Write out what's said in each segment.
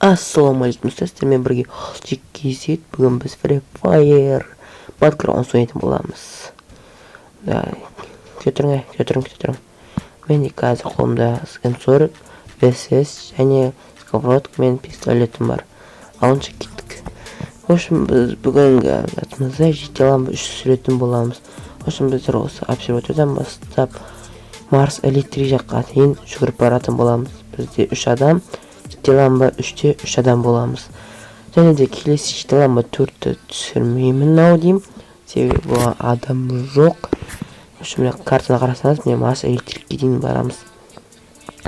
Ассалаумағалейкум достар, мен бірге Олжик бүгін біз Free Fire Battlegrounds ойнайтын боламыз. Көтерің. Мен қазір қолымда скансор, ВСС және сковородка мен пистолетім бар. Алынша кеттік. В общем, біз бүгінгі атымызда жетеламыз 3 сүретін боламыз. В общем, біздер осы обсерваториядан бастап Марс электрик жаққа дейін жүгіріп баратын боламыз. Бізде 3 адам, жетеламба 3-те 3 адам боламыз. Және де келесі жетеламба 4-ті түсірмеймін ау деймін. Себебі бұл адам жоқ. В общем, картаны қарасаңыз, мен Марс электрикке дейін барамыз.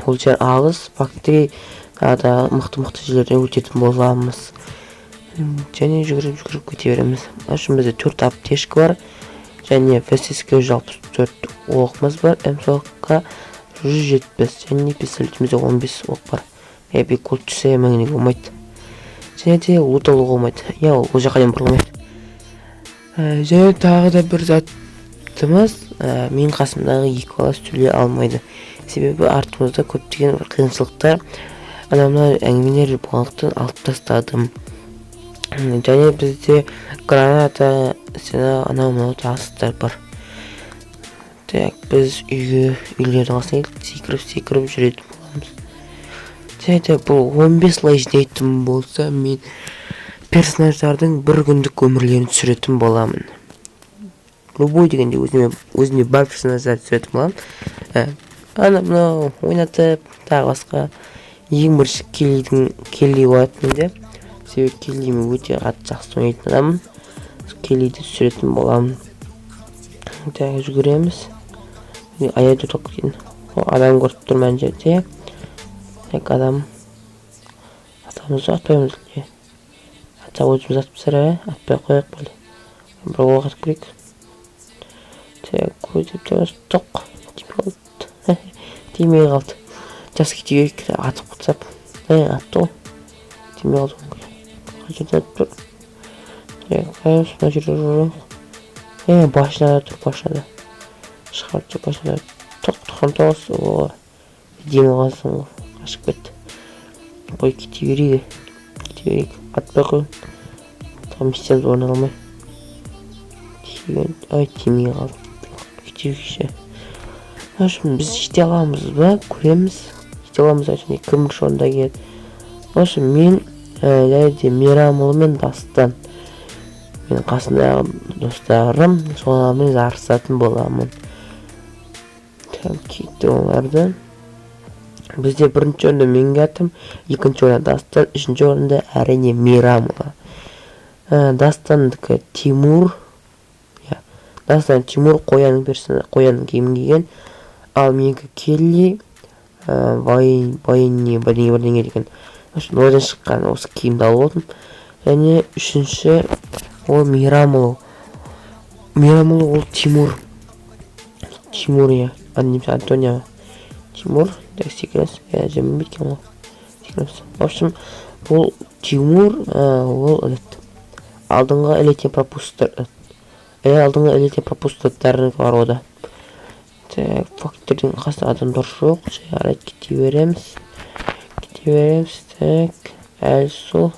Ол жер алыс, фактори да мықты жерлерден өтетін боламыз. Және жүгіріп кете береміз. В общем, бізде 4 аптешка бар. Және ВСС-ке 64 оғымыз бар. М-соққа 170. Және пистолетімізде 15 оқ бар. Әбе кол түссе мәңіне болмайды. Және де луталу болмайды. Ол жаққа дейін бұрылмайды. Және тағы да бір заттымыз, мен қасымдағы 2 бала сөйлей алмайды. Себебі артымызда көптеген қиыншылықтар, анамна әңгімелер болғандықтан алып тастадым. Және бізде граната, анау тағыстар бар. Біз үйлердің қасына секіріп жүретін боламыз. Және де бұл 15 лай жинайтын болса, мен персонаждардың бір күндік өмірлерін түсіретін боламын. Любой дегенде өзіме бар персонаждар түсіретін боламын. Анау ойнатып, тағы басқа ең бірінші Келли болатын менде. Себебі Келлимен өте қатты жақсы ойнайтын адамын. Келлиді түсіретін боламын. Тағы жүгіреміз. Аяйды тоқ кейін. Адам көріп тұр мән жерде. Адам. Атамызды атпаймыз. Ата өзіміз атып сірі. Атпай қойық бөлі. Бір оқ атып көрейік. Көзіп тұрмыз. Тоқ. Тимей қалды. Жас кетейік. Атып құтсап. Атты ол. Тимей қалды. Қажырда тұр. Қайымыз жүрі. Башына тұр, башына. Шығарып тұр, башына. Тоқтыққан тоғыз. Демі қалсын. Қашып кетті. Қой кете берейік. Атпай қой. Там мистеміз орны қалмай. Тимей қалды. Кете берейікші. Біз жете аламыз ба? Көреміз. Жете аламыз әшіне кім орында келеді. Мен Мейрамұлы мен Дастан. Мен қасындағы достарым, солармен жарысатын боламын. Кетті оларды. Бізде бірінші орында мен кәтім, екінші орында Дастан, үшінші орында әрине Мейрамұлы. Дастандікі Тимур. Дастан Тимур қоянның киімін киген. Ал менікі Келли, Вайни бірдеңе деген. Одан шыққан осы киімді алып отырмын. Және үшінші ол Мейрамұлы. Мейрамұлы ол Тимур. Тимур, немесе Антония. Тимур, секірес. Жемін беткен ол. Секірес. В общем, ол Тимур, ол алдыңғы электен пропустаттарын бар ода. Фактордың қасында адамдар жоқ. Жарайды, кете береміз. Әлі сол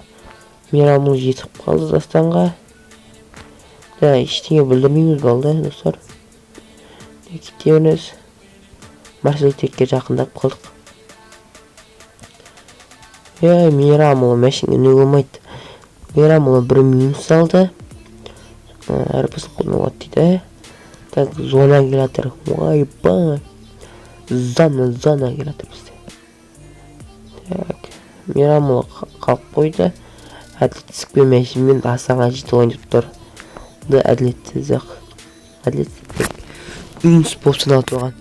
Мейрамұлы жетіп қалды Дастанға. Ештеңе білдірмейміз балды, достар. Кете береміз. Марс электрикке жақындап қалдық. Мейрамұлы мәшінге не болмайды. Мейрамұлы бір минус алды. Әрбісін қолдануға дейді. Зона келатыр. Ойбай. Зона келатыр бізде. Мейрамұлы қалып қойды. Әділетсізбен мәшінмен асаға жеті ойнап тұр. Бұл әділетсіздік. Минус болып саналып тұрған.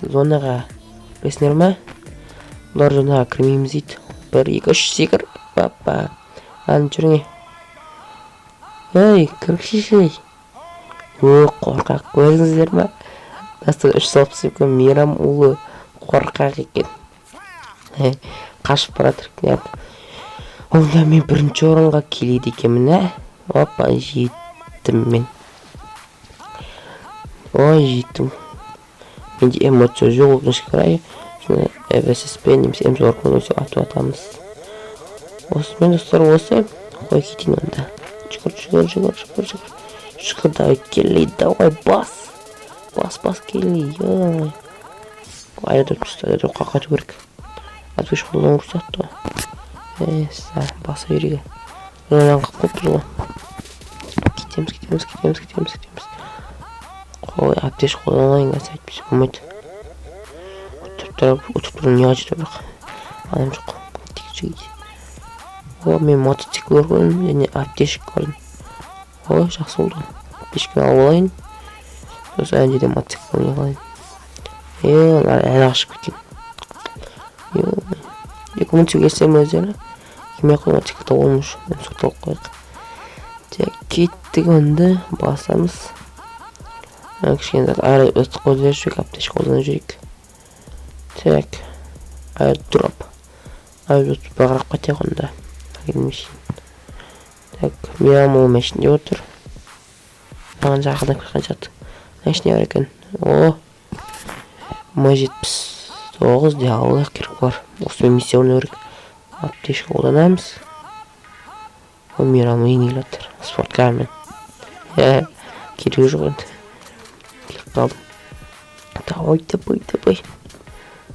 Зонаға білесіңдер ма? Олар зонаға кірмейміз дейді. 1, 2, 3 секір. Папа. Жүріңе. Кірікші. Қорқақ көріңіздер ма? Дастан 3 салып сөйкен Мейрамұлы қорқақ екен. Қашып баратыр. Онда мен бірінші орынға келеді екенмін. Опа, жеттім мен. Жеттім. Менде эмоция жоқ, өкінішке қарай. ВСС-пен немесе М-соқпен өсе атып атамыз. осымен достар осы. Қой кетейін онда. Шүкір, давай келей, давай бас келей. Айдап түсті, қақату керек. Атпеш қолдан ұрсақты. Баса береге. Жолан қап тұр ғой. Кетеміз. Қой, әптеш қолдан алайын ғасы әйтпесе болмайды. Өтіп тұрын не ғажыр бірақ. Адам жоқ. Мен мотоцикл көргенмін, және әптешік көрдім. Жақсы болды. Әптешікпен алып алайын. Сосын әнде де мотоцикл не алайын. Әлі ашып кеткен. 2000 келсем өздері. Кеме қой мотоциклда болмыш. Мен соқталып қойық. Кеттік онды басамыз. Кішкен зат аэродрop қолдан жүрек, әптешік қолдан жүрек. Аэродрop. Аэродрop бағырақ қатайық онда. Мирам ол мәшінде отыр. Маған жақыдан кірген жат. Мәшіне бар екен. М79 де ауылақ керек бар. Осымен миссия орны өрік. Аптешкі қолданамыз. Мирам ең елатыр. Спорткармен. Керегі жоқ енді. Келіп қалдым. Давай.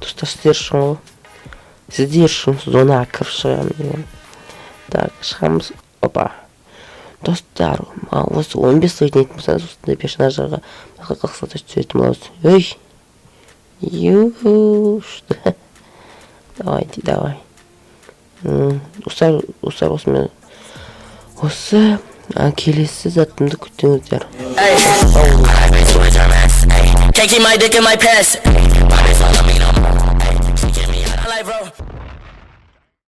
Достар сіздер үшін ғой. Сіздер үшін зона кіріп шығамыз. Так, шығамыз. Опа. Достар, осы 15 сайын етін бұсаңыз, осындай персонаждарға бақы қақсата түсетін болауыз. Что? Давай. Достар, осымен. Осы келесі затымды күттіңіздер. Can't keep my dick in my pants.